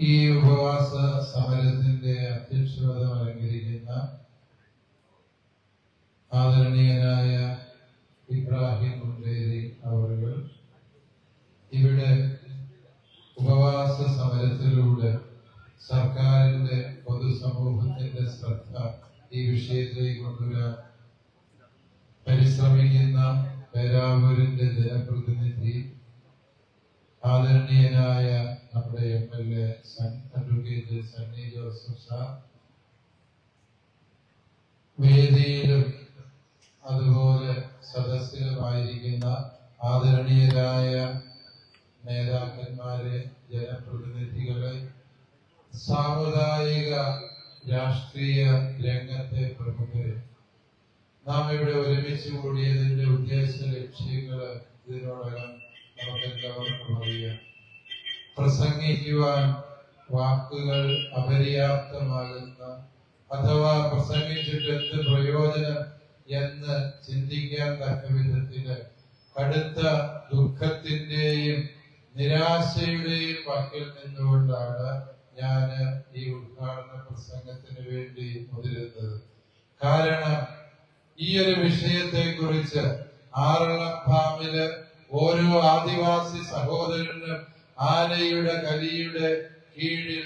ഈ ഉപവാസ സമരത്തിന്റെ അധ്യക്ഷത അലങ്കരിക്കുന്ന ആദരണീയനായ ഇബ്രാഹിം മുണ്ടേരി അവர்கள் ഇവിടെ ഉപവാസ സമരത്തിലൂടെ സർക്കാരിന്റെ പൊതുസമൂഹത്തിന്റെ ശ്രദ്ധ ഈ വിഷയത്തിലേക്ക് കൊണ്ടുവരാൻ പരിശ്രമിക്കുന്ന പേരാവൂരിന്റെ ജനപ്രതിനിധി ആദരണീയനായ നമ്മുടെ MLA advocate Sunny Joseph sir, വേദിയിലും അതുപോലെ സദസ്സിലുമായിരിക്കുന്ന ആദരണീയരായ നേതാക്കന്മാരെ, ജനപ്രതിനിധികളെ, സാമുദായിക രാഷ്ട്രീയ രംഗത്തെ പ്രമുഖരെ, നാം ഇവിടെ ഒരുമിച്ച് കൂടിയതിന്റെ ഉദ്ദേശ ലക്ഷ്യങ്ങള് ഇതിനോടകം നമുക്കെല്ലാവർക്കും അറിയാം. പ്രസംഗിക്കുവാൻ വാക്കുകൾ അപര്യാപ്തമാകുന്ന അഥവാ പ്രസംഗിച്ചിട്ട് എന്ത് പ്രയോജനം എന്ന് ചിന്തിക്കാൻ തക്ക വിധത്തില് കടുത്ത ദുഃഖത്തിന്റെയും നിരാശയുടെയും വാക്കിൽ നിന്നുകൊണ്ടാണ് ഞാൻ ഈ ഉദ്ഘാടന പ്രസംഗത്തിന് വേണ്ടി മുതിരുന്നത്. കാരണം ഈ ഒരു വിഷയത്തെ കുറിച്ച് ആറളം ഫാമില് ഓരോ ആദിവാസി സഹോദരനും ആനയുടെ കലിയുടെ കീഴിൽ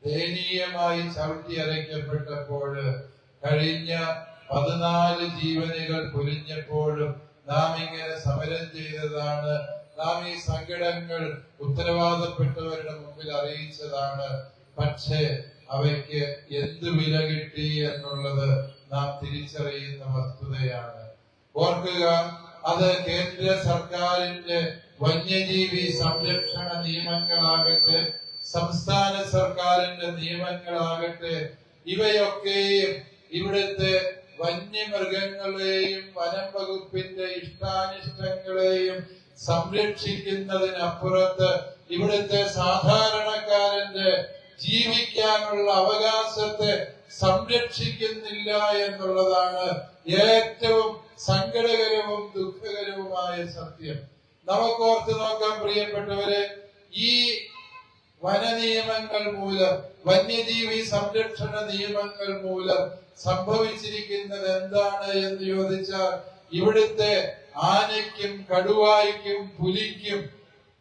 ദയനീയമായി ചവിട്ടി അരയ്ക്കപ്പെട്ടപ്പോൾ, കഴിഞ്ഞ 14 ജീവനുകൾ പൊലിഞ്ഞപ്പോഴും നാം ഇങ്ങനെ സമരം ചെയ്തതാണ്. നാം ഈ സങ്കടങ്ങൾ ഉത്തരവാദപ്പെട്ടവരുടെ മുമ്പിൽ അറിയിച്ചതാണ്. പക്ഷേ അവയ്ക്ക് എന്ത് വില കിട്ടി എന്നുള്ളത് നാം തിരിച്ചറിയുന്ന വസ്തുതയാണ്. ഓർക്കുക, അത് കേന്ദ്ര സർക്കാരിന്റെ വന്യജീവി സംരക്ഷണ നിയമങ്ങളാകട്ടെ, സംസ്ഥാന സർക്കാരിന്റെ നിയമങ്ങളാകട്ടെ, ഇവയൊക്കെയും ഇവിടുത്തെ വന്യമൃഗങ്ങളെയും വനം വകുപ്പിന്റെ ഇഷ്ടാനിഷ്ടങ്ങളെയും സംരക്ഷിക്കുന്നതിനപ്പുറത്ത് ഇവിടുത്തെ സാധാരണക്കാരന്റെ ജീവിക്കാനുള്ള അവകാശത്തെ സംരക്ഷിക്കുന്നില്ല എന്നുള്ളതാണ് ഏറ്റവും സങ്കടകരവും ദുഃഖകരവുമായ സത്യം. നമുക്ക് ഓർത്ത് നോക്കാം പ്രിയപ്പെട്ടവരെ, ഈ വനനിയമങ്ങൾ മൂലം, വന്യജീവി സംരക്ഷണ നിയമങ്ങൾ മൂലം സംഭവിച്ചിരിക്കുന്നത് എന്താണ് എന്ന് ചോദിച്ചാൽ, ഇവിടുത്തെ ആനയ്ക്കും കടുവായ്ക്കും പുലിക്കും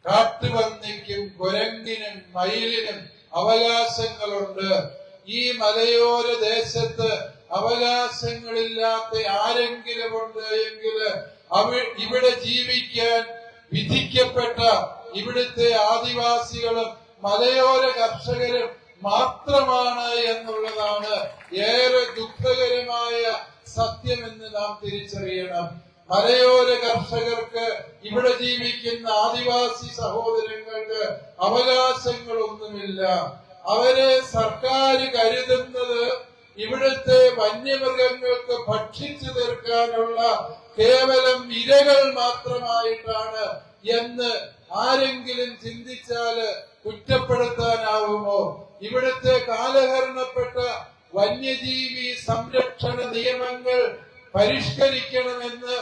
കാട്ടുപന്നിക്കും കുരങ്ങിനും മയിലിനും അവകാശങ്ങളുണ്ട്. ഈ മലയോര ദേശത്ത് അവകാശങ്ങളില്ലാത്ത ആരെങ്കിലും ഉണ്ട് എങ്കിൽ ഇവിടെ ജീവിക്കാൻ വിധിക്കപ്പെട്ട ഇവിടുത്തെ ആദിവാസികളും മലയോര കർഷകരും മാത്രമാണ് എന്നുള്ളതാണ് ഏറെ ദുഃഖകരമായ സത്യമെന്ന് നാം തിരിച്ചറിയണം. മലയോര കർഷകർക്ക്, ഇവിടെ ജീവിക്കുന്ന ആദിവാസി സഹോദരങ്ങൾക്ക് അവകാശങ്ങളൊന്നുമില്ല. അവരെ സർക്കാർ കരുതുന്നത് ഇവിടുത്തെ വന്യമൃഗങ്ങൾക്ക് ഭക്ഷിച്ചു തീർക്കാനുള്ള കേവലം ഇരകൾ മാത്രമായിട്ടാണ് എന്ന് ആരെങ്കിലും ചിന്തിച്ചാല് കുറ്റപ്പെടുത്താനാവുമോ? ഇവിടുത്തെ കാലഹരണപ്പെട്ട വന്യജീവി സംരക്ഷണ നിയമങ്ങൾ പരിഷ്കരിക്കണമെന്ന്,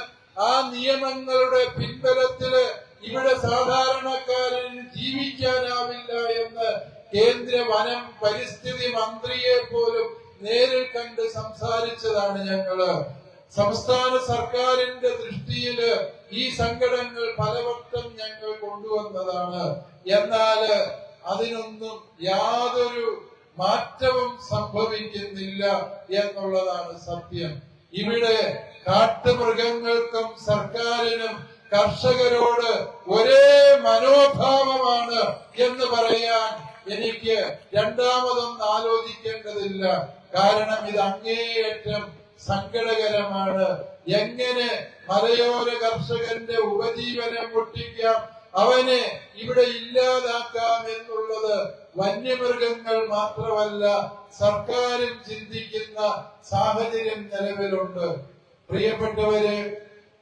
ആ നിയമങ്ങളുടെ പിൻബലത്തില് ഇവിടെ സാധാരണക്കാരന് ജീവിക്കാനാവില്ല എന്ന് കേന്ദ്ര വനം പരിസ്ഥിതി മന്ത്രിയെ പോലും നേരിൽ കണ്ട് സംസാരിച്ചതാണ് ഞങ്ങള്. സംസ്ഥാന സർക്കാരിന്റെ ദൃഷ്ടിയില് ഈ സങ്കടങ്ങൾ പലവട്ടം ഞങ്ങൾ കൊണ്ടുവന്നതാണ്. എന്നാൽ അതിനൊന്നും യാതൊരു മാറ്റവും സംഭവിക്കുന്നില്ല എന്നുള്ളതാണ് സത്യം. ഇവിടെ കാട്ടുമൃഗങ്ങൾക്കും സർക്കാരിനും കർഷകരോട് ഒരേ മനോഭാവമാണ് എന്ന് പറയാൻ എനിക്ക് രണ്ടാമതൊന്നും ആലോചിക്കേണ്ടതില്ല. കാരണം ഇത് അങ്ങേയറ്റം സങ്കടകരമാണ്. എങ്ങനെ മലയോര കർഷകന്റെ ഉപജീവനം മുട്ടിക്കാം, അവനെ ഇവിടെ ഇല്ലാതാക്കാം എന്നുള്ളത് വന്യമൃഗങ്ങൾ മാത്രമല്ല, സർക്കാരും ചിന്തിക്കുന്ന സാഹചര്യം നിലവിലുണ്ട്. പ്രിയപ്പെട്ടവരെ,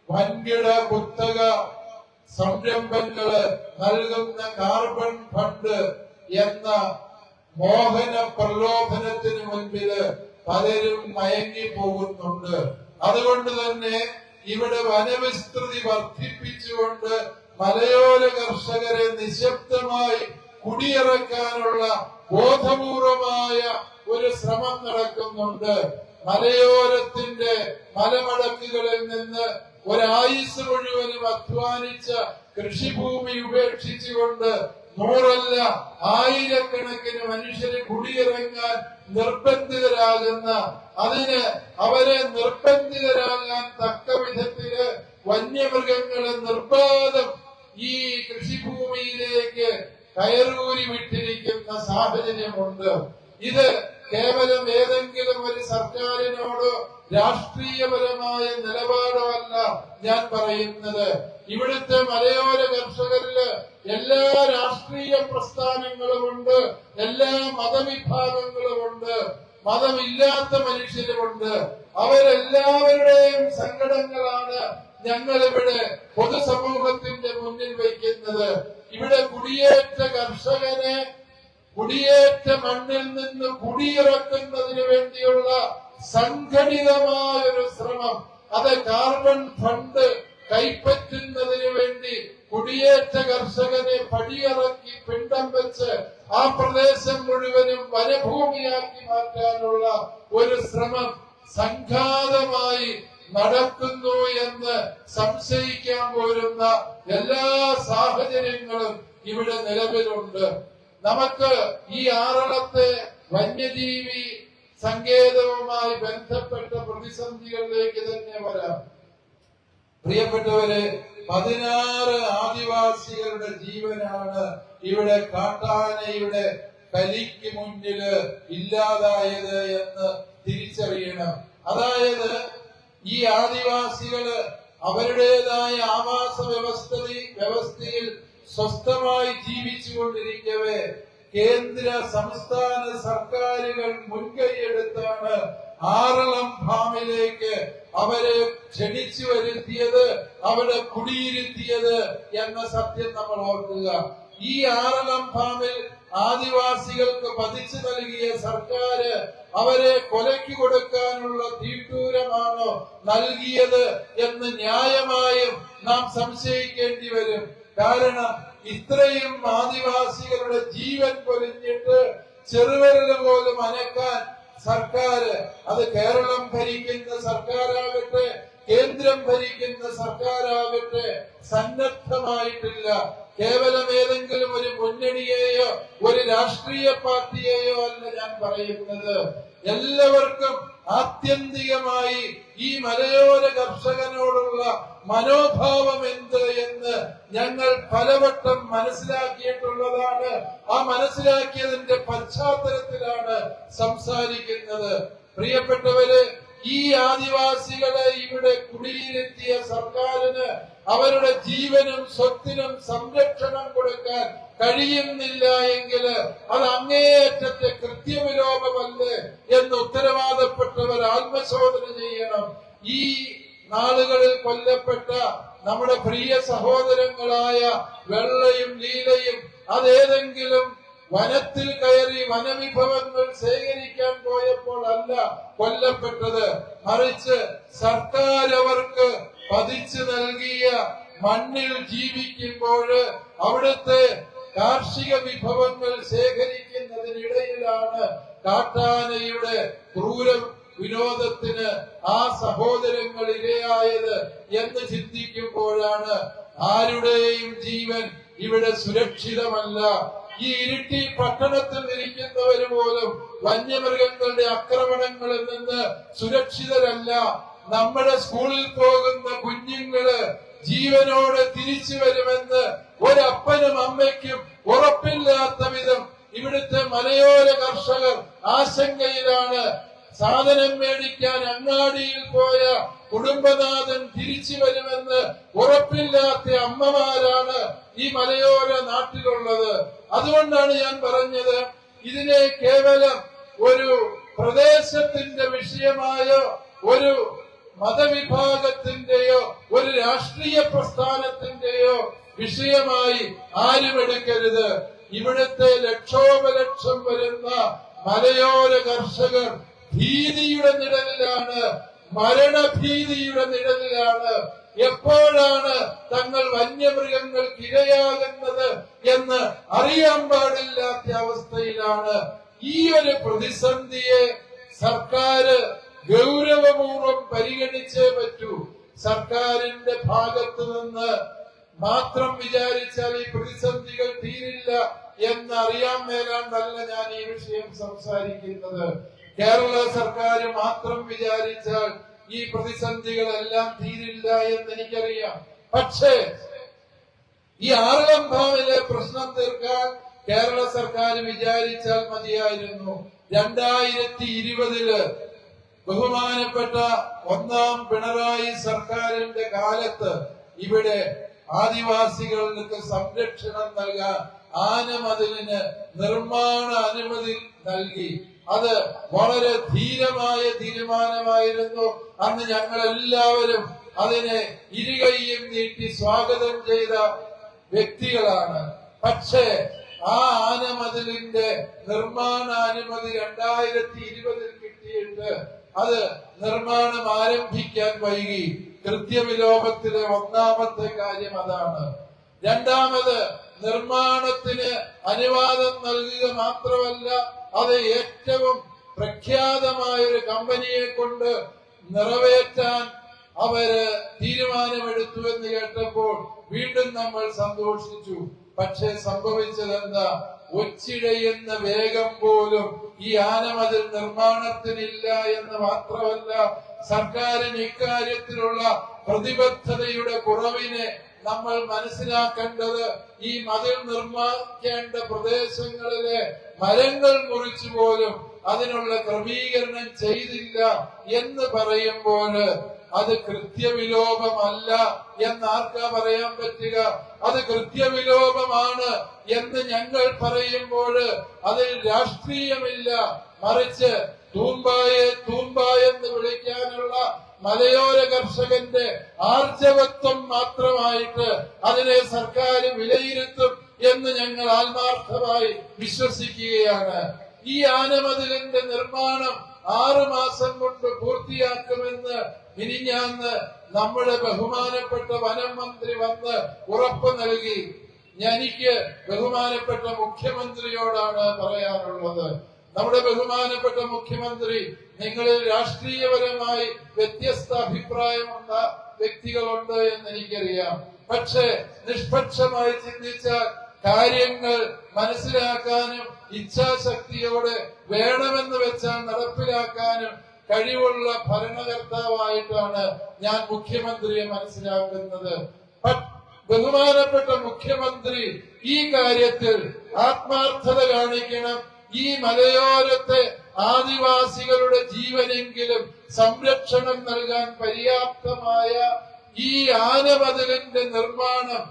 വൻകിട കുത്തക സംരംഭങ്ങള് നൽകുന്ന കാർബൺ ഫണ്ട് എന്ന മോഹന പ്രലോഭനത്തിന് മുൻപില് പലരും മയങ്ങി പോകുന്നുണ്ട്. അതുകൊണ്ട് തന്നെ ഇവിടെ വനവിസ്തൃതി വർദ്ധിപ്പിച്ചുകൊണ്ട് മലയോര കർഷകരെ നിശബ്ദമായി കുടിയിറക്കാനുള്ള ബോധപൂർവമായ ഒരു ശ്രമം നടക്കുന്നുണ്ട്. മലയോരത്തിന്റെ മലമടക്കുകളിൽ നിന്ന് ഒരായുസ് മുഴുവനും അധ്വാനിച്ച കൃഷിഭൂമി ഉപേക്ഷിച്ചുകൊണ്ട് നൂറല്ല ആയിരക്കണക്കിന് മനുഷ്യരെ കുടിയിറങ്ങാൻ നിർബന്ധിതരാകുന്ന, അവരെ നിർബന്ധിതരാകാൻ തക്ക വിധത്തില് വന്യമൃഗങ്ങളെ നിർബാധം ഈ കൃഷിഭൂമിയിലേക്ക് കയറൂരി വിട്ടിരിക്കുന്ന സാഹചര്യമുണ്ട്. ഇത് കേവലം ഏതെങ്കിലും ഒരു സർക്കാരിനോടോ രാഷ്ട്രീയപരമായ നിലപാടോ അല്ല ഞാൻ പറയുന്നത്. ഇവിടുത്തെ മലയോര കർഷകരില് എല്ലാ രാഷ്ട്രീയ പ്രസ്ഥാനങ്ങളുമുണ്ട്, എല്ലാ മതവിഭാഗങ്ങളുമുണ്ട്, മതമില്ലാത്ത മനുഷ്യരുമുണ്ട്. അവരെല്ലാവരുടെയും സങ്കടങ്ങളാണ് ഞങ്ങളിവിടെ പൊതുസമൂഹത്തിന്റെ മുന്നിൽ വയ്ക്കുന്നത്. ഇവിടെ കുടിയേറ്റ കർഷകനെ കുടിയേറ്റ മണ്ണിൽ നിന്ന് കുടിയിറക്കുന്നതിന് വേണ്ടിയുള്ള സംഘടിതമായൊരു ശ്രമം, അത് കാർബൺ ഫണ്ട് കൈപ്പറ്റുന്നതിന് വേണ്ടി കുടിയേറ്റ കർഷകനെ പടിയിറക്കി പിണ്ടം വെച്ച് ആ പ്രദേശം മുഴുവനും വനഭൂമിയാക്കി മാറ്റാനുള്ള ഒരു ശ്രമം സംഘാതമായി നടക്കുന്നു എന്ന് സംശയിക്കാൻ പോരുന്ന എല്ലാ സാഹചര്യങ്ങളും ഇവിടെ നിലവിലുണ്ട്. നമുക്ക് ഈ ആറളത്തെ വന്യജീവി സങ്കേതവുമായി ബന്ധപ്പെട്ട പ്രതിസന്ധികളിലേക്ക് തന്നെ വരാം. പ്രിയപ്പെട്ടവരെ, 16 ആദിവാസികളുടെ ജീവനാണ് ഇവിടെ കാട്ടാനയുടെ കലിക്ക് മുന്നില് ഇല്ലാതായത് എന്ന് തിരിച്ചറിയണം. അതായത് ഈ ആദിവാസികള് അവരുടേതായ ആവാസ വ്യവസ്ഥയിൽ സ്വസ്ഥമായി ജീവിച്ചുകൊണ്ടിരിക്കവേ കേന്ദ്ര സംസ്ഥാന സർക്കാരുകൾ മുൻകൈയെടുത്താണ് ആറളം ഫാമിലേക്ക് അവരെ ക്ഷണിച്ചു വരുത്തിയത്, അവിടെ കുടിയിരുത്തിയത് എന്ന സത്യം നമ്മൾ ഓർക്കുക. ഈ ആറളം ഫാമിൽ ആദിവാസികൾക്ക് പതിച്ചു നൽകിയ സർക്കാർ അവരെ കൊലയ്ക്ക് കൊടുക്കാനുള്ള തീട്ടൂരമാണോ നൽകിയത് എന്ന് ന്യായമായും നാം സംശയിക്കേണ്ടി വരും. കാരണം ഇത്രയും ആദിവാസികളുടെ ജീവൻ പൊലിഞ്ഞിട്ട് ചെറുവിരൽ പോലും അനക്കാൻ സർക്കാർ, അത് കേരളം ഭരിക്കുന്ന സർക്കാരാകട്ടെ കേന്ദ്രം ഭരിക്കുന്ന സർക്കാരാകട്ടെ സന്നദ്ധമായിട്ടില്ല. കേവലം ഏതെങ്കിലും ഒരു മുന്നണിയെയോ ഒരു രാഷ്ട്രീയ പാർട്ടിയെയോ അല്ല ഞാൻ പറയുന്നത്. എല്ലാവർക്കും ആത്യന്തികമായി ഈ മലയോര കർഷകനോടുള്ള മനോഭാവം എന്ത് എന്ന് ഞങ്ങൾ പലവട്ടം മനസ്സിലാക്കിയിട്ടുള്ളതാണ്. ആ മനസ്സിലാക്കിയതിന്റെ പശ്ചാത്തലത്തിലാണ് സംസാരിക്കുന്നത്. പ്രിയപ്പെട്ടവര്, ഈ ആദിവാസികളെ ഇവിടെ കുടിയിരുത്തിയ സർക്കാരിന് അവരുടെ ജീവനും സ്വത്തിനും സംരക്ഷണം കൊടുക്കാൻ കഴിയുന്നില്ല എങ്കിൽ അത് അങ്ങേയറ്റത്തെ കൃത്യവിലോപമല്ലേ എന്ന് ഉത്തരവാദപ്പെട്ടവർ ആത്മശോധന ചെയ്യണം. ഈ നാളുകളിൽ കൊല്ലപ്പെട്ട നമ്മുടെ പ്രിയ സഹോദരങ്ങളായ വെള്ളയും ലീലയും അതേതെങ്കിലും വനത്തിൽ കയറി വനവിഭവങ്ങൾ ശേഖരിക്കാൻ പോയപ്പോൾ അല്ല കൊല്ലപ്പെട്ടത്, മറിച്ച് സർക്കാർ അവർക്ക് പതിച്ചു നൽകിയ മണ്ണിൽ ജീവിക്കുമ്പോൾ അവിടുത്തെ കാർഷിക വിഭവങ്ങൾ ശേഖരിക്കുന്നതിനിടയിലാണ് കാട്ടാനയുടെ ക്രൂര വിനോദത്തിന് ആ സഹോദരങ്ങൾ ഇരയായത് എന്ന് ചിന്തിക്കുമ്പോഴാണ് ആരുടെയും ജീവൻ ഇവിടെ സുരക്ഷിതമല്ല. ഈ ഇരിട്ടി പട്ടണത്തിൽ ഇരിക്കുന്നവര് പോലും വന്യമൃഗങ്ങളുടെ ആക്രമണങ്ങളിൽ നിന്ന് സുരക്ഷിതരല്ല. നമ്മുടെ സ്കൂളിൽ പോകുന്ന കുഞ്ഞുങ്ങള് ജീവനോടെ തിരിച്ചു വരുമെന്ന് ഒരപ്പനും അമ്മയ്ക്കും ഉറപ്പില്ലാത്ത വിധം ഇവിടുത്തെ മലയോര കർഷകർ ആശങ്കയിലാണ്. സാധനം മേടിക്കാൻ അങ്ങാടിയിൽ പോയ കുടുംബനാഥൻ തിരിച്ചു വരുമെന്ന് ഉറപ്പില്ലാത്ത അമ്മമാരാണ് ഈ മലയോര നാട്ടിലുള്ളത്. അതുകൊണ്ടാണ് ഞാൻ പറഞ്ഞത്, ഇതിനെ കേവലം ഒരു പ്രദേശത്തിന്റെ വിഷയമായോ ഒരു മതവിഭാഗത്തിന്റെയോ ഒരു രാഷ്ട്രീയ പ്രസ്ഥാനത്തിന്റെയോ വിഷയമായി ആരും എടുക്കരുത്. ഇവിടുത്തെ ലക്ഷോപലക്ഷം വരുന്ന മലയോര കർഷകർ ഭീതിയുടെ നിഴലിലാണ് മരണഭീതിയുടെ നിഴലിലാണ്. എപ്പോഴാണ് തങ്ങൾ വന്യമൃഗങ്ങൾക്ക് ഇരയാകുന്നത് എന്ന് അറിയാൻ പാടില്ലാത്ത അവസ്ഥയിലാണ്. ഈ ഒരു പ്രതിസന്ധിയെ സർക്കാർ ഗൗരവപൂർവ്വം പരിഗണിച്ചേ പറ്റൂ. സർക്കാരിന്റെ ഭാഗത്തു നിന്ന് മാത്രം വിചാരിച്ചാൽ ഈ പ്രതിസന്ധികൾ തീരില്ല എന്നറിയാൻ മേലാണ്ടല്ല ഞാൻ ഈ വിഷയം സംസാരിക്കുന്നത്. കേരള സർക്കാർ മാത്രം വിചാരിച്ചാൽ ഈ പ്രതിസന്ധികളെല്ലാം തീരില്ല എന്ന് എനിക്കറിയാം. പക്ഷേ ഈ ആറളംഭാവിലെ പ്രശ്നം തീർക്കാൻ കേരള സർക്കാർ വിചാരിച്ചാൽ മതിയായിരുന്നു. 2020 ബഹുമാനപ്പെട്ട ഒന്നാം പിണറായി സർക്കാരിന്റെ കാലത്ത് ഇവിടെ ആദിവാസികൾക്ക് സംരക്ഷണം നൽകാൻ ആനമതിലിന് നിർമ്മാണ അനുമതി നൽകി. അത് വളരെ ധീരമായ തീരുമാനമായിരുന്നു. അന്ന് ഞങ്ങൾ എല്ലാവരും അതിനെ ഇരുകൈയും നീട്ടി സ്വാഗതം ചെയ്ത വ്യക്തികളാണ്. പക്ഷേ ആ ആനമതിലിന്റെ നിർമ്മാണാനുമതി 2020 കിട്ടിയിട്ട് അത് നിർമ്മാണം ആരംഭിക്കാൻ വൈകി. കൃത്യവിലോപത്തിലെ ഒന്നാമത്തെ കാര്യം അതാണ്. രണ്ടാമത് നിർമ്മാണത്തിന് അനുവാദം നൽകുക മാത്രമല്ല, അത് ഏറ്റവും പ്രഖ്യാതമായ ഒരു കമ്പനിയെ കൊണ്ട് നിറവേറ്റാൻ അവര് തീരുമാനമെടുത്തു എന്ന് കേട്ടപ്പോൾ വീണ്ടും നമ്മൾ സന്തോഷിച്ചു. പക്ഷെ സംഭവിച്ചതെന്താ? ഒച്ചിഴയുന്ന വേഗം പോലും ഈ ആനമതിൽ നിർമ്മാണത്തിനില്ല എന്ന് മാത്രമല്ല, സർക്കാരിന് ഇക്കാര്യത്തിലുള്ള പ്രതിബദ്ധതയുടെ കുറവിനെ നമ്മൾ മനസ്സിലാക്കേണ്ടത് ഈ മതിൽ നിർമ്മിക്കേണ്ട പ്രദേശങ്ങളിലെ മരങ്ങൾ മുറിച്ചു പോലും അതിനുള്ള ക്രമീകരണം ചെയ്തില്ല എന്ന് പറയുമ്പോൾ അത് കൃത്യവിലോപമല്ല എന്ന് ആർക്കാ പറയാൻ പറ്റുക? അത് കൃത്യവിലോപമാണ് എന്ന് ഞങ്ങൾ പറയുമ്പോൾ അതിൽ രാഷ്ട്രീയമില്ല, മറിച്ച് തൂമ്പായെ തൂമ്പ എന്ന് വിളിക്കാനുള്ള മലയോര കർഷകന്റെ ആർജവത്വം മാത്രമായിട്ട് അതിനെ സർക്കാർ വിലയിരുത്തും എന്ന് ഞങ്ങൾ ആത്മാർത്ഥമായി വിശ്വസിക്കുകയാണ്. ഈ ആനമതിലിന്റെ നിർമ്മാണം 6 മാസം കൊണ്ട് പൂർത്തിയാക്കുമെന്ന് മിനിഞ്ഞാന്ന് നമ്മുടെ ബഹുമാനപ്പെട്ട വനം മന്ത്രി വന്ന് ഉറപ്പ് നൽകി. എനിക്ക് ബഹുമാനപ്പെട്ട മുഖ്യമന്ത്രിയോടാണ് പറയാനുള്ളത്. നമ്മുടെ ബഹുമാനപ്പെട്ട മുഖ്യമന്ത്രി, നിങ്ങളിൽ രാഷ്ട്രീയപരമായി വ്യത്യസ്ത അഭിപ്രായമുള്ള വ്യക്തികളുണ്ട് എന്ന് എനിക്കറിയാം. പക്ഷെ നിഷ്പക്ഷമായി ചിന്തിച്ചാൽ കാര്യങ്ങൾ മനസ്സിലാക്കാനും ഇച്ഛാശക്തിയോടെ വേണമെന്ന് വെച്ചാൽ നടപ്പിലാക്കാനും കഴിവുള്ള ഭരണകർത്താവായിട്ടാണ് ഞാൻ മുഖ്യമന്ത്രിയെ മനസ്സിലാക്കുന്നത്. ബഹുമാനപ്പെട്ട മുഖ്യമന്ത്രി ഈ കാര്യത്തിൽ ആത്മാർത്ഥത കാണിക്കണം. ഈ മലയോരത്തെ ആദിവാസികളുടെ ജീവനെങ്കിലും സംരക്ഷണം നൽകാൻ പര്യാപ്തമായ ഈ ആനമതിലിന്റെ നിർമ്മാണം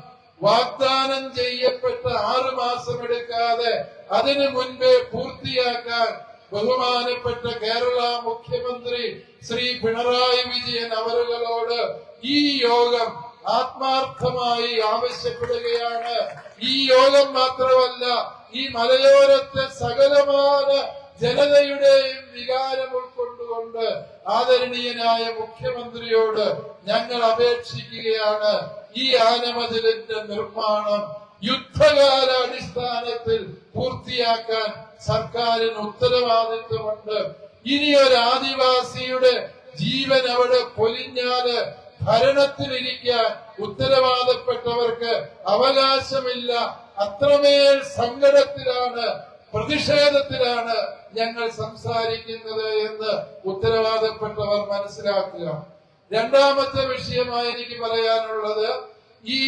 വാഗ്ദാനം ചെയ്യപ്പെട്ട 6 മാസം എടുക്കാതെ അതിനു മുൻപേ പൂർത്തിയാക്കാൻ ബഹുമാനപ്പെട്ട കേരള മുഖ്യമന്ത്രി ശ്രീ പിണറായി വിജയൻ അവരുകളോട് ഈ യോഗം ആത്മാർത്ഥമായി ആവശ്യപ്പെടുകയാണ്. ഈ യോഗം മാത്രമല്ല, ഈ മലയോരത്തെ സകലമായ ജനതയുടെയും വികാരം ഉൾക്കൊണ്ടുകൊണ്ട് ആദരണീയനായ മുഖ്യമന്ത്രിയോട് ഞങ്ങൾ അപേക്ഷിക്കുകയാണ്. ഈ ആനമതിലിന്റെ നിർമ്മാണം യുദ്ധകാലാടിസ്ഥാനത്തിൽ പൂർത്തിയാക്കാൻ സർക്കാരിന് ഉത്തരവാദിത്വമുണ്ട്. ഇനിയൊരു ആദിവാസിയുടെ ജീവൻ അവിടെ പൊലിഞ്ഞാല് ഭരണത്തിലിരിക്കാൻ ഉത്തരവാദപ്പെട്ടവർക്ക് അവകാശമില്ല. അത്രമേൽ സങ്കടത്തിലാണ്, പ്രതിഷേധത്തിലാണ് ഞങ്ങൾ സംസാരിക്കുന്നത് എന്ന് ഉത്തരവാദപ്പെട്ടവർ മനസ്സിലാക്കുക. രണ്ടാമത്തെ വിഷയമായി എനിക്ക് പറയാനുള്ളത്, ഈ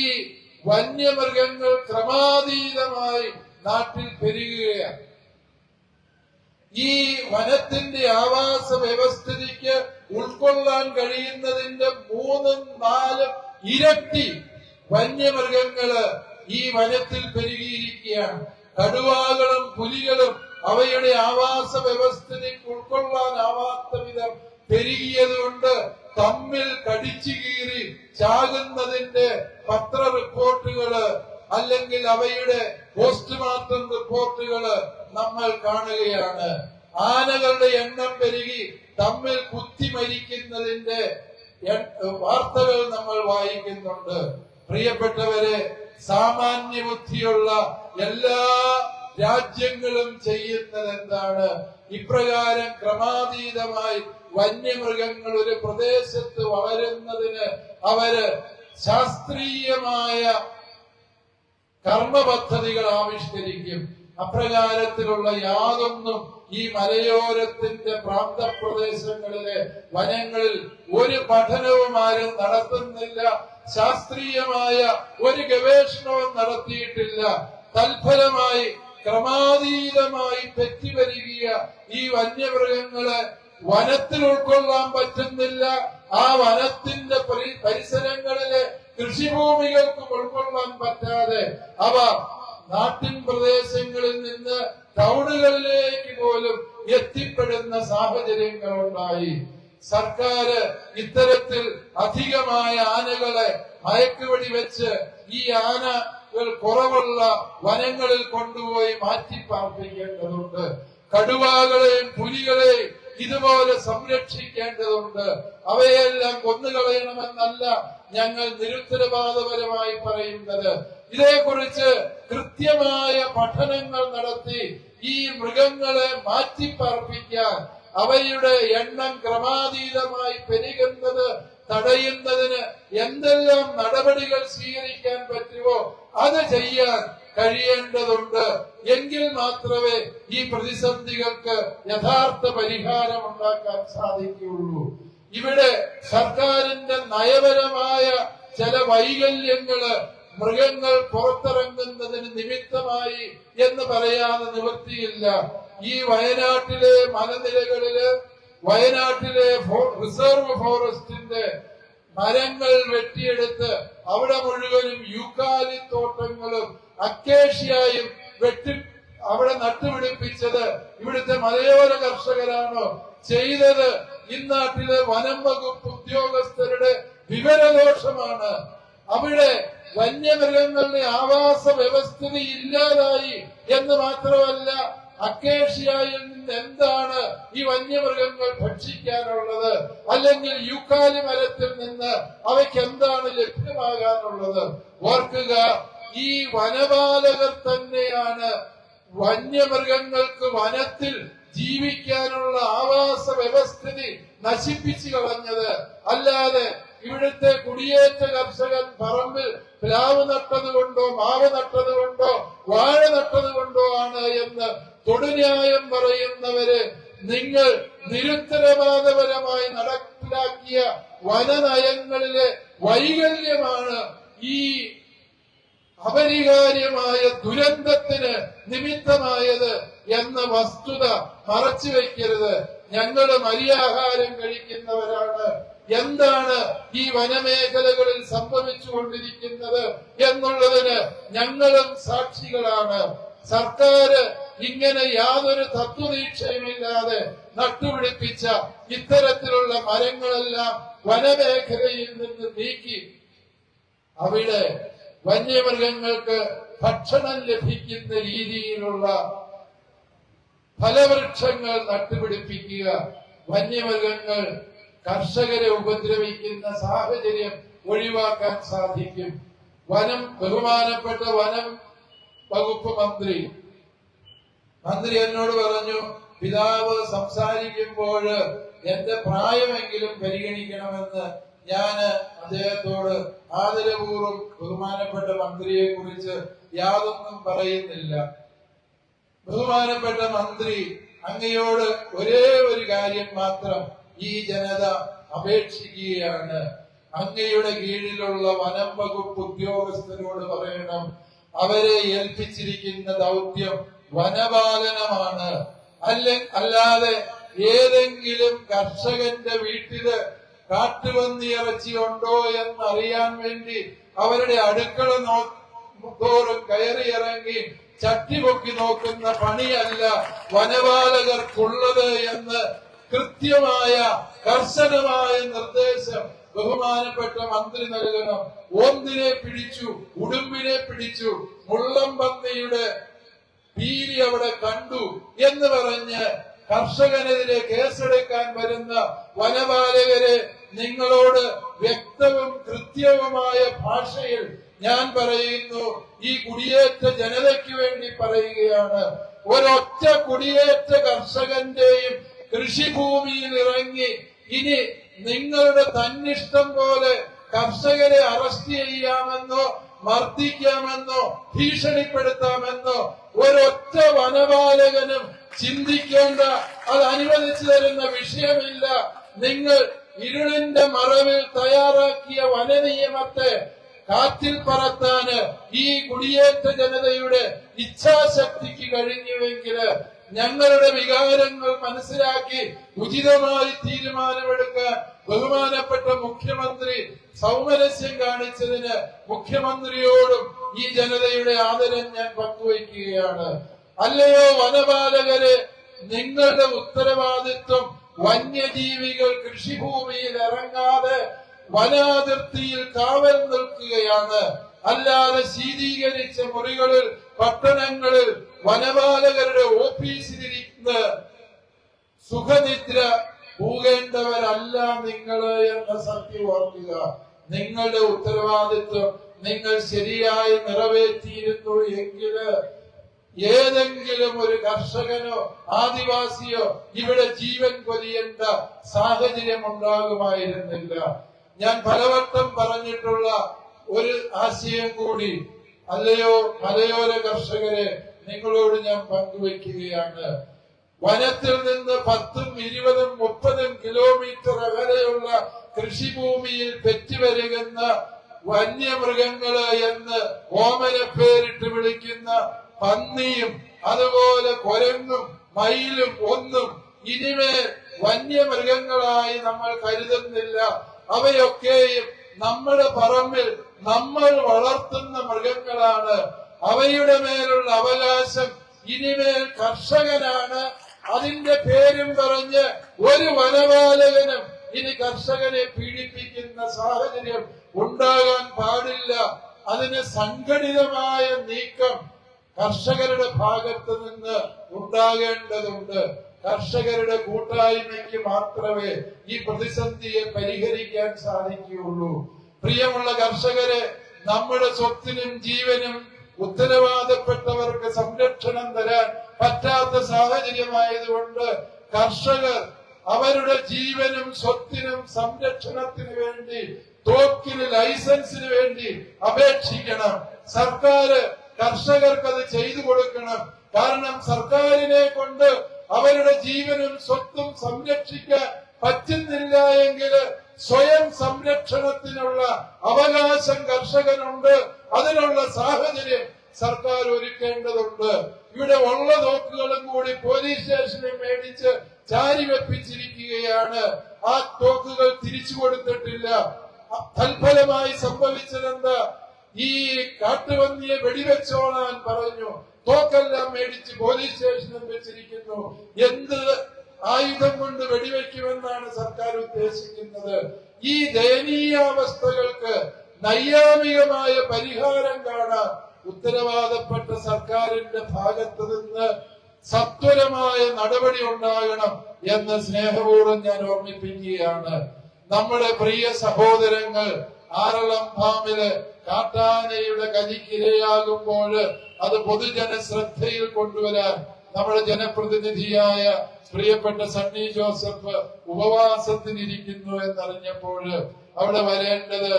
വന്യമൃഗങ്ങൾ ക്രമാതീതമായി നാട്ടിൽ പെരുകുകയാണ്. ഈ വനത്തിന്റെ ആവാസ വ്യവസ്ഥിതിക്ക് ഉൾക്കൊള്ളാൻ കഴിയുന്നതിന്റെ 3-4 ഇരട്ടി വന്യമൃഗങ്ങള് ഈ വനത്തിൽ പെരുകിയിരിക്കുകയാണ്. കടുവകളും പുലികളും അവയുടെ ആവാസ വ്യവസ്ഥിതിക്ക് ഉൾക്കൊള്ളാനാവാത്ത വിധം പെരുകിയതുകൊണ്ട് തമ്മിൽ കടിച്ചു കീറി ചാകുന്നതിന്റെ പത്ര റിപ്പോർട്ടുകള് അല്ലെങ്കിൽ അവയുടെ പോസ്റ്റ്മോർട്ടം റിപ്പോർട്ടുകള് നമ്മൾ കാണുകയാണ്. ആനകളുടെ എണ്ണം പെരുകി തമ്മിൽ കുത്തിമരിക്കുന്നതിന്റെ വാർത്തകൾ നമ്മൾ വായിക്കുന്നുണ്ട്. പ്രിയപ്പെട്ടവരെ, സാമാന്യ ബുദ്ധിയുള്ള എല്ലാ രാജ്യങ്ങളും ചെയ്യുന്നത് എന്താണ്? ഇപ്രകാരം ക്രമാതീതമായി വന്യമൃഗങ്ങൾ ഒരു പ്രദേശത്ത് വളരുന്നതിന് അവര് ശാസ്ത്രീയമായ കർമ്മ പദ്ധതികൾ ആവിഷ്കരിക്കും. അപ്രകാരത്തിലുള്ള യാതൊന്നും ഈ മലയോരത്തിന്റെ പ്രാന്തപ്രദേശങ്ങളിലെ വനങ്ങളിൽ ഒരു പഠനവും ആരും നടത്തുന്നില്ല. ശാസ്ത്രീയമായ ഒരു ഗവേഷണവും നടത്തിയിട്ടില്ല. തൽഫലമായി ക്രമാതീതമായി പെറ്റുവരികിയ ഈ വന്യമൃഗങ്ങളെ വനത്തിൽ ഉൾക്കൊള്ളാൻ പറ്റുന്നില്ല. ആ വനത്തിന്റെ പരിസരങ്ങളിലെ കൃഷിഭൂമികൾക്ക് ഉൾക്കൊള്ളാൻ പറ്റാതെ അവ നാട്ടിൻ പ്രദേശങ്ങളിൽ നിന്ന് ടൗണുകളിലേക്ക് പോലും എത്തിപ്പെടുന്ന സാഹചര്യങ്ങളുണ്ടായി. സർക്കാർ ഇത്തരത്തിൽ അധികമായ ആനകളെ മയക്കുവെടി വെച്ച് ഈ ആനകൾ കുറവുള്ള വനങ്ങളിൽ കൊണ്ടുപോയി മാറ്റിപ്പാർപ്പിക്കേണ്ടതുണ്ട്. കടുവകളെയും പുലികളെയും ഇതുപോലെ സംരക്ഷിക്കേണ്ടതുണ്ട്. അവയെല്ലാം കൊന്നുകളയണമെന്നല്ല ഞങ്ങൾ നിരുത്തരവാദപരമായി പറയുന്നത്. ഇതേക്കുറിച്ച് കൃത്യമായ പഠനങ്ങൾ നടത്തി ഈ മൃഗങ്ങളെ മാറ്റിപ്പാർപ്പിക്കാൻ, അവയുടെ എണ്ണം ക്രമാതീതമായി പെരുകുന്നത് തടയുന്നതിന് എന്തെല്ലാം നടപടികൾ സ്വീകരിക്കാൻ പറ്റുമോ അത് ചെയ്യാൻ കഴിയേണ്ടതുണ്ട്. എങ്കിൽ മാത്രമേ ഈ പ്രതിസന്ധികൾക്ക് യഥാർത്ഥ പരിഹാരം ഉണ്ടാക്കാൻ സാധിക്കുകയുള്ളൂ. ഇവിടെ സർക്കാരിന്റെ നയപരമായ ചില വൈകല്യങ്ങള് മൃഗങ്ങൾ പുറത്തിറങ്ങുന്നതിന് നിമിത്തമായി എന്ന് പറയാതെ നിവൃത്തിയില്ല. ഈ വയനാട്ടിലെ മലനിരകളില്, വയനാട്ടിലെ റിസർവ് ഫോറസ്റ്റിന്റെ മരങ്ങൾ വെട്ടിയെടുത്ത് അവിടെ മുഴുവനും യൂക്കാലിത്തോട്ടങ്ങളും അക്കേഷ്യയും അവിടെ നട്ടുപിടിപ്പിച്ചത് ഇവിടുത്തെ മലയോര കർഷകരാണോ ചെയ്തത്? ഇന്നാട്ടിലെ വനം വകുപ്പ് ഉദ്യോഗസ്ഥരുടെ വിവരദോഷമാണ്. അവിടെ വന്യമൃഗങ്ങളുടെ ആവാസ വ്യവസ്ഥിതി ഇല്ലാതായി എന്ന് മാത്രമല്ല, അക്കേഷ്യയിൽ നിന്ന് എന്താണ് ഈ വന്യമൃഗങ്ങൾ ഭക്ഷിക്കാനുള്ളത്? അല്ലെങ്കിൽ യൂക്കാലി മരത്തിൽ നിന്ന് അവയ്ക്ക് എന്താണ് ലഭ്യമാകാനുള്ളത്? ഓർക്കുക, ഈ വനപാലകർ തന്നെയാണ് വന്യമൃഗങ്ങൾക്ക് വനത്തിൽ ജീവിക്കാനുള്ള ആവാസ വ്യവസ്ഥിതി നശിപ്പിച്ചു കളഞ്ഞത്. അല്ലാതെ ഇവിടുത്തെ കുടിയേറ്റ കർഷകൻ പറമ്പിൽ പ്ലാവ് നട്ടതുകൊണ്ടോ മാവ് നട്ടതുകൊണ്ടോ വാഴ നട്ടതുകൊണ്ടോ ആണ് എന്ന് തൊടുന്യായം പറയുന്നവര്, നിങ്ങൾ നിരുത്തരവാദപരമായി നടപ്പിലാക്കിയ വനനയങ്ങളിലെ വൈകല്യമാണ് ഈ അപരിഹാര്യമായ ദുരന്തത്തിന് നിമിത്തമായത് എന്ന വസ്തുത മറച്ചുവെക്കരുത്. ഞങ്ങള് മര്യാഹാരം കഴിക്കുന്നവരാണ്. എന്താണ് ഈ വനമേഖലകളിൽ സംഭവിച്ചുകൊണ്ടിരിക്കുന്നത് എന്നുള്ളതിന് ഞങ്ങളും സാക്ഷികളാണ്. സർക്കാർ ഇങ്ങനെ യാതൊരു തത്വദീക്ഷയുമില്ലാതെ നട്ടുപിടിപ്പിച്ച ഇത്തരത്തിലുള്ള മരങ്ങളെല്ലാം വനമേഖലയിൽ നിന്ന് നീക്കി അവിടെ വന്യമൃഗങ്ങൾക്ക് ഭക്ഷണം ലഭിക്കുന്ന രീതിയിലുള്ള ഫലവൃക്ഷങ്ങൾ നട്ടുപിടിപ്പിക്കുക. വന്യമൃഗങ്ങൾ കർഷകരെ ഉപദ്രവിക്കുന്ന സാഹചര്യം ഒഴിവാക്കാൻ സാധിക്കും. ബഹുമാനപ്പെട്ട വനം വകുപ്പ് മന്ത്രി എന്നോട് പറഞ്ഞു, പിതാവ് സംസാരിക്കുമ്പോൾ എന്റെ പ്രായമെങ്കിലും പരിഗണിക്കണമെന്ന്. ഞാൻ അദ്ദേഹത്തോട് ആദരപൂർവ്വം ബഹുമാനപ്പെട്ട മന്ത്രിയെ കുറിച്ച് യാതൊന്നും പറയുന്നില്ല. ബഹുമാനപ്പെട്ട മന്ത്രി, അങ്ങയോട് ഒരേ ഒരു കാര്യം മാത്രം ഈ ജനത അപേക്ഷിക്കുകയാണ്. അങ്ങയുടെ കീഴിലുള്ള വനം വകുപ്പ് ഉദ്യോഗസ്ഥരോട് പറയണം, അവരെ ഏൽപ്പിച്ചിരിക്കുന്ന ദൗത്യം വനപാലനമാണ്. അല്ലാതെ ഏതെങ്കിലും കർഷകന്റെ വീട്ടില് കാട്ടുപന്നി ഇറച്ചിയുണ്ടോ എന്നറിയാൻ വേണ്ടി അവരുടെ അടുക്കള തോറും കയറിയിറങ്ങി ചട്ടി പൊക്കി നോക്കുന്ന പണിയല്ല വനപാലകർക്കുള്ളത് എന്ന് കൃത്യമായ കർശനമായ നിർദ്ദേശം ബഹുമാനപ്പെട്ട മന്ത്രി നൽകണം. ഓന്തിനെ പിടിച്ചു, ഉടുമ്പിനെ പിടിച്ചു, മുള്ളംപന്നിയുടെ പീലി അവിടെ കണ്ടു എന്ന് പറഞ്ഞ് കർഷകനെതിരെ കേസെടുക്കാൻ വരുന്ന വനപാലകരെ നിങ്ങളോട് വ്യക്തവും കൃത്യവുമായ ഭാഷയിൽ ഞാൻ പറയുന്നു, ഈ കുടിയേറ്റ ജനതയ്ക്ക് വേണ്ടി പറയുകയാണ്. ഒരൊറ്റ കുടിയേറ്റ കർഷകന്റെയും കൃഷിഭൂമിയിൽ ഇറങ്ങി ഇനി നിങ്ങളുടെ തന്നിഷ്ടം പോലെ കർഷകരെ അറസ്റ്റ് ചെയ്യാമെന്നോ മർദ്ദിക്കാമെന്നോ ഭീഷണിപ്പെടുത്താമെന്നോ ഒരൊറ്റ വനപാലകനും ചിന്തിക്കേണ്ട, അത് അനുവദിച്ചു തരുന്ന വിഷയമില്ല. നിങ്ങൾ ഇരുളിന്റെ മറവിൽ തയ്യാറാക്കിയ വനനിയമത്തെ കാറ്റിൽ പറത്താന് ഈ കുടിയേറ്റ ജനതയുടെ ഇച്ഛാശക്തിക്ക് കഴിഞ്ഞുവെങ്കിൽ ഞങ്ങളുടെ വികാരങ്ങൾ മനസ്സിലാക്കി ഉചിതമായി തീരുമാനമെടുക്കാൻ ബഹുമാനപ്പെട്ട മുഖ്യമന്ത്രി സൗമനസ്യം കാണിച്ചതിന് മുഖ്യമന്ത്രിയോടും ഈ ജനതയുടെ ആദരം ഞാൻ പങ്കുവയ്ക്കുകയാണ്. അല്ലയോ വനപാലകരെ, നിങ്ങളുടെ ഉത്തരവാദിത്വം വന്യജീവികൾ കൃഷിഭൂമിയിൽ ഇറങ്ങാതെ വനാതിർത്തിയിൽ കാവൽ നിൽക്കുകയാണ്. അല്ലാതെ ശീതീകരിച്ച മുറികളിൽ പട്ടണങ്ങളിൽ വനപാലകരുടെ ഓഫീസിലിരിക്കുന്ന സുഖനിദ്ര പോകേണ്ടവരല്ല നിങ്ങള് എന്ന സത്യം ഓർക്കുക. നിങ്ങളുടെ ഉത്തരവാദിത്വം നിങ്ങൾ ശരിയായി നിറവേറ്റിയിരുന്നു എങ്കിൽ ഏതെങ്കിലും ഒരു കർഷകനോ ആദിവാസിയോ ഇവിടെ ജീവൻ പൊലിയേണ്ട സാഹചര്യം ഉണ്ടാകുമായിരുന്നില്ല. ഞാൻ പലവട്ടം പറഞ്ഞിട്ടുള്ള ഒരു ആശയം കൂടി, അല്ലയോ മലയോര കർഷകരെ, നിങ്ങളോട് ഞാൻ പങ്കുവയ്ക്കുകയാണ്. വനത്തിൽ നിന്ന് 10, 20, 30 കിലോമീറ്റർ അകലെയുള്ള കൃഷിഭൂമിയിൽ പെറ്റുവരുകുന്ന വന്യമൃഗങ്ങള് എന്ന് ഓമന പേരിട്ട് വിളിക്കുന്ന പന്നിയും അതുപോലെ കുരങ്ങും മയിലും ഒന്നും ഇനിമേൽ വന്യമൃഗങ്ങളായി നമ്മൾ കരുതുന്നില്ല. അവയൊക്കെയും നമ്മുടെ പറമ്പിൽ നമ്മൾ വളർത്തുന്ന മൃഗങ്ങളാണ്. അവയുടെ മേലുള്ള അവകാശം ഇനിമേൽ കർഷകനാണ്. അതിന്റെ പേരും പറഞ്ഞ് ഒരു വനപാലകനും ഇനി കർഷകനെ പീഡിപ്പിക്കുന്ന സാഹചര്യം ഉണ്ടാകാൻ പാടില്ല. അതിന് സംഘടിതമായ നീക്കം കർഷകരുടെ ഭാഗത്ത് നിന്ന് ഉണ്ടാകേണ്ടതുണ്ട്. കർഷകരുടെ കൂട്ടായ്മയ്ക്ക് മാത്രമേ ഈ പ്രതിസന്ധിയെ പരിഹരിക്കാൻ സാധിക്കുകയുള്ളൂ. പ്രിയമുള്ള കർഷകരെ, നമ്മുടെ സ്വത്തിനും ജീവനും ഉത്തരവാദപ്പെട്ടവർക്ക് സംരക്ഷണം തരാൻ പറ്റാത്ത സാഹചര്യമായതുകൊണ്ട് കർഷകർ അവരുടെ ജീവനും സ്വത്തിനും സംരക്ഷണത്തിന് വേണ്ടി തോക്കിന് ലൈസൻസിന് വേണ്ടി അപേക്ഷിക്കണം. സർക്കാർ കർഷകർക്ക് അത് ചെയ്തു കൊടുക്കണം. കാരണം സർക്കാരിനെ കൊണ്ട് അവരുടെ ജീവനും സ്വത്തും സംരക്ഷിക്കാൻ പറ്റുന്നില്ല എങ്കിൽ സ്വയം സംരക്ഷണത്തിനുള്ള അവകാശം കർഷകനുണ്ട്. അതിനുള്ള സാഹചര്യം സർക്കാർ ഒരുക്കേണ്ടതുണ്ട്. ഇവിടെ ഉള്ള തോക്കുകളും കൂടി പോലീസ് സ്റ്റേഷനിൽ മേടിച്ച് ചാരി വെപ്പിച്ചിരിക്കുകയാണ്. ആ തോക്കുകൾ തിരിച്ചു കൊടുത്തിട്ടില്ല. തൽഫലമായി സംഭവിച്ചതെന്താ? ഈ കാട്ടുപന്നിയെ വെടിവെച്ചോളാൻ പറഞ്ഞു, തോക്കെല്ലാം മേടിച്ച് പോലീസ് സ്റ്റേഷനിൽ വെച്ചിരിക്കുന്നു. എന്ത് ആയുധം കൊണ്ട് വെടിവെക്കുമെന്നാണ് സർക്കാർ ഉദ്ദേശിക്കുന്നത്? ഈ ദയനീയാവസ്ഥകൾക്ക് നൈയാമികമായ പരിഹാരം കാണാൻ ഉത്തരവാദപ്പെട്ട സർക്കാരിന്റെ ഭാഗത്ത് നിന്ന് സത്വരമായ നടപടി ഉണ്ടാകണം എന്ന് സ്നേഹപൂർവ്വം ഞാൻ ഓർമ്മിപ്പിക്കുകയാണ്. നമ്മുടെ പ്രിയ സഹോദരങ്ങൾ ആറളം ഫാമില് കാട്ടാനയുടെ കലിക്കിരയാകുമ്പോൾ അത് പൊതുജന ശ്രദ്ധയിൽ കൊണ്ടുവരാൻ നമ്മുടെ ജനപ്രതിനിധിയായ പ്രിയപ്പെട്ട സണ്ണി ജോസഫ് ഉപവാസത്തിനിരിക്കുന്നു എന്നറിഞ്ഞപ്പോൾ അവിടെ വരേണ്ടത്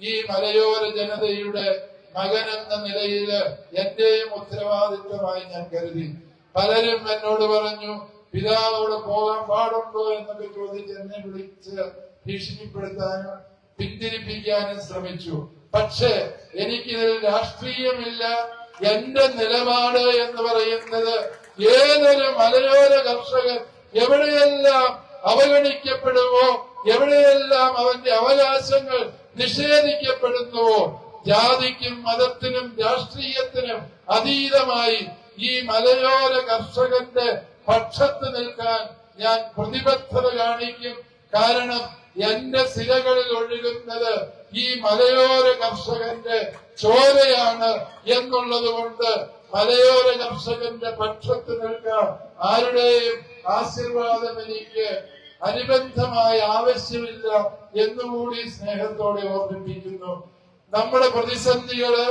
ഈ മലയോര ജനതയുടെ മകൻ എന്ന നിലയിൽ എന്റെയും ഉത്തരവാദിത്വമായി ഞാൻ കരുതി. പലരും എന്നോട് പറഞ്ഞു, പിതാവ് അവിടെ പോകാൻ പാടുണ്ടോ എന്നൊക്കെ ചോദിച്ച് എന്നെ വിളിച്ച് ഭീഷണിപ്പെടുത്താനും പിന്തിരിപ്പിക്കാനും ശ്രമിച്ചു. പക്ഷേ എനിക്കിതിൽ രാഷ്ട്രീയമില്ല. എന്റെ നിലപാട് എന്ന് പറയുന്നത് ഏതൊരു മലയോര കർഷകൻ എവിടെയെല്ലാം അവഗണിക്കപ്പെടുമോ, എവിടെയെല്ലാം അവന്റെ അവകാശങ്ങൾ നിഷേധിക്കപ്പെടുന്നുവോ, ജാതിക്കും മതത്തിനും രാഷ്ട്രീയത്തിനും അതീതമായി ഈ മലയോര കർഷകന്റെ പക്ഷത്ത് നിൽക്കാൻ ഞാൻ പ്രതിബദ്ധത കാണിക്കും. കാരണം എന്റെ സിരകളിൽ ഒഴുകുന്നത് ഈ മലയോര കർഷകന്റെ ചോരയാണ് എന്നുള്ളത് കൊണ്ട് മലയോര കർഷകന്റെ പക്ഷത്ത് നിൽക്കാൻ ആരുടെയും ആശീർവാദം എനിക്ക് അനുബന്ധമായ ആവശ്യമില്ല എന്നുകൂടി സ്നേഹത്തോടെ ഓർമ്മിപ്പിക്കുന്നു. നമ്മുടെ പ്രതിസന്ധികള്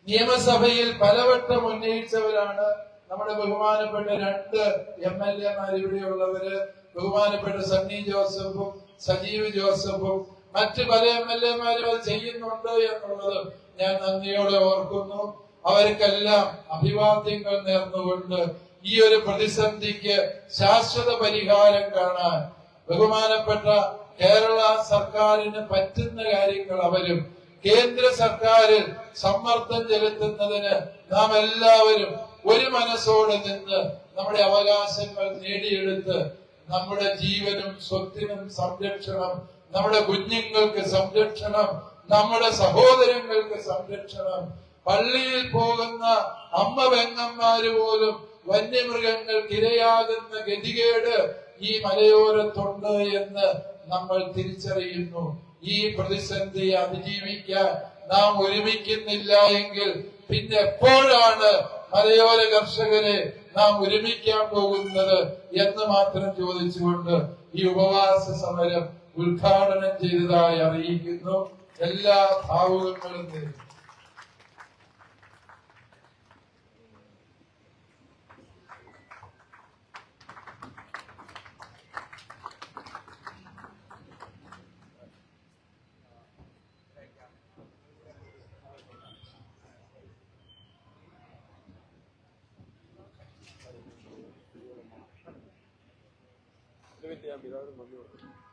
നിയമസഭയിൽ പലവട്ടം ഉന്നയിച്ചവരാണ് നമ്മുടെ ബഹുമാനപ്പെട്ട 2 MLA ഇവിടെയുള്ളവര്, ബഹുമാനപ്പെട്ട സണ്ണി ജോസഫും സജീവ് ജോസഫും മറ്റ് പല MLA അത് ചെയ്യുന്നുണ്ട് എന്നുള്ളത് ഞാൻ നന്ദിയോടെ ഓർക്കുന്നു. അവർക്കെല്ലാം അഭിവാദ്യങ്ങൾ നേർന്നുകൊണ്ട് ഈ ഒരു പ്രതിസന്ധിക്ക് ശാശ്വത പരിഹാരം കാണാൻ ബഹുമാനപ്പെട്ട കേരള സർക്കാരിന് പറ്റുന്ന കാര്യങ്ങൾ അവരും കേന്ദ്ര സർക്കാരിൽ സമ്മർദ്ദം ചെലുത്തുന്നതിന് നാം എല്ലാവരും ഒരു മനസ്സോടെ നിന്ന് നമ്മുടെ അവകാശങ്ങൾ നേടിയെടുത്ത് നമ്മുടെ ജീവനും സ്വത്തിനും സംരക്ഷണം, നമ്മുടെ കുഞ്ഞുങ്ങൾക്ക് സംരക്ഷണം, നമ്മുടെ സഹോദരങ്ങൾക്ക് സംരക്ഷണം, പള്ളിയിൽ പോകുന്ന അമ്മ പെങ്ങന്മാര് പോലും വന്യമൃഗങ്ങൾക്ക് ഇരയാകുന്ന ഗതികേട് ഈ മലയോരത്തുണ്ട് എന്ന് നമ്മൾ തിരിച്ചറിയുന്നു. ഈ പ്രതിസന്ധി അതിജീവിക്കാൻ നാം ഒരുമിക്കുന്നില്ല എങ്കിൽ പിന്നെ എപ്പോഴാണ് മലയോര കർഷകരെ നാം ഒരുമിക്കാൻ പോകുന്നത് എന്ന് മാത്രം ചോദിച്ചുകൊണ്ട് ഈ ഉപവാസ സമരം ഉദ്ഘാടനം ചെയ്തതായി അറിയിക്കുന്നു. എല്ലാ ഭാവുകങ്ങളും നേരുന്നു. ഞാൻ പിതാവിനും നന്ദി പറഞ്ഞു.